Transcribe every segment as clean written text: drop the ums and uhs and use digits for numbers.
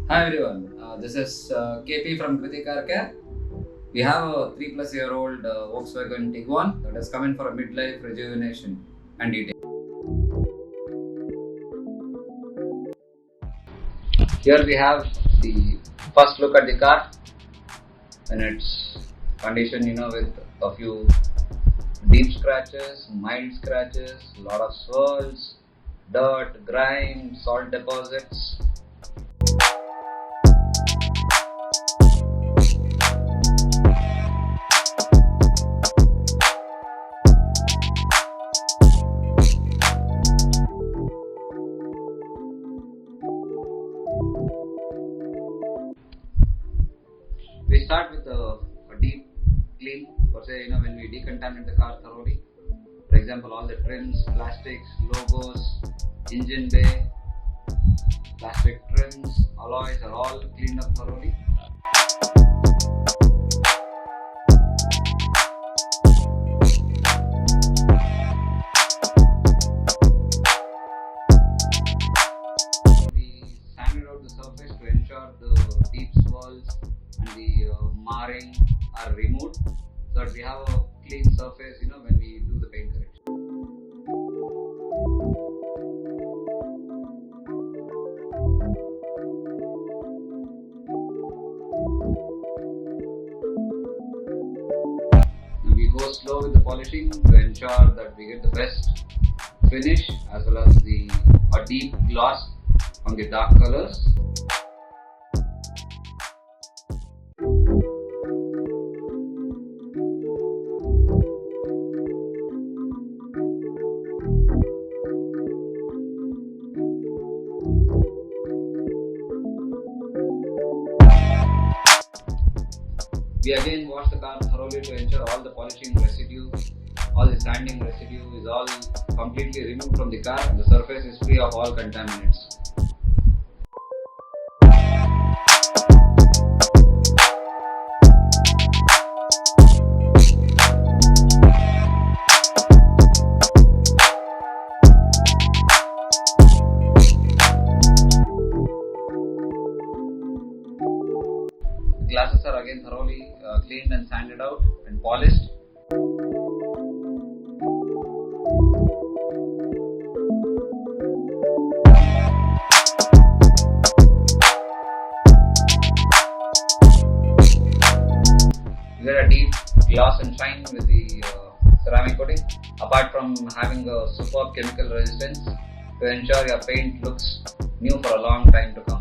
Hi everyone, this is KP from KrithiCarCare. We have a 3+ year-old Volkswagen Tiguan that has come in for a midlife rejuvenation and detailing. Here we have the first look at the car and its condition, with a few deep scratches, mild scratches, a lot of swirls, dirt, grime, salt deposits. We start with a deep clean, per se, when we decontaminate the car thoroughly. For example, all the trims, plastics, logos, engine bay, plastic trims, alloys are all cleaned up thoroughly. We sanded out the surface to ensure the deep swirls and the marring are removed so that we have a clean surface when we do the paint correction. Now we go slow with the polishing to ensure that we get the best finish as well as a deep gloss on the dark colors. We again wash the car thoroughly to ensure all the polishing residue, all the sanding residue is all completely removed from the car and the surface is free of all contaminants. The glasses are again thoroughly cleaned and sanded out and polished. You get a deep gloss and shine with the ceramic coating, apart from having a superb chemical resistance to ensure your paint looks new for a long time to come.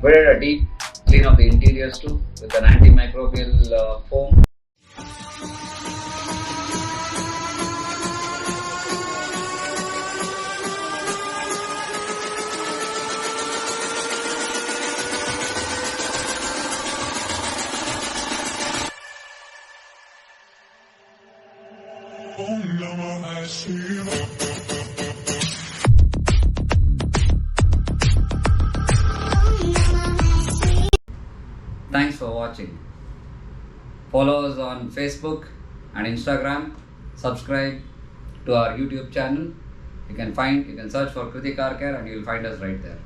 We did a deep clean of the interiors too with an antimicrobial foam. Thanks for watching. Follow us on Facebook and Instagram. Subscribe to our YouTube channel. You can search for KrithiCarCare and you will find us right there.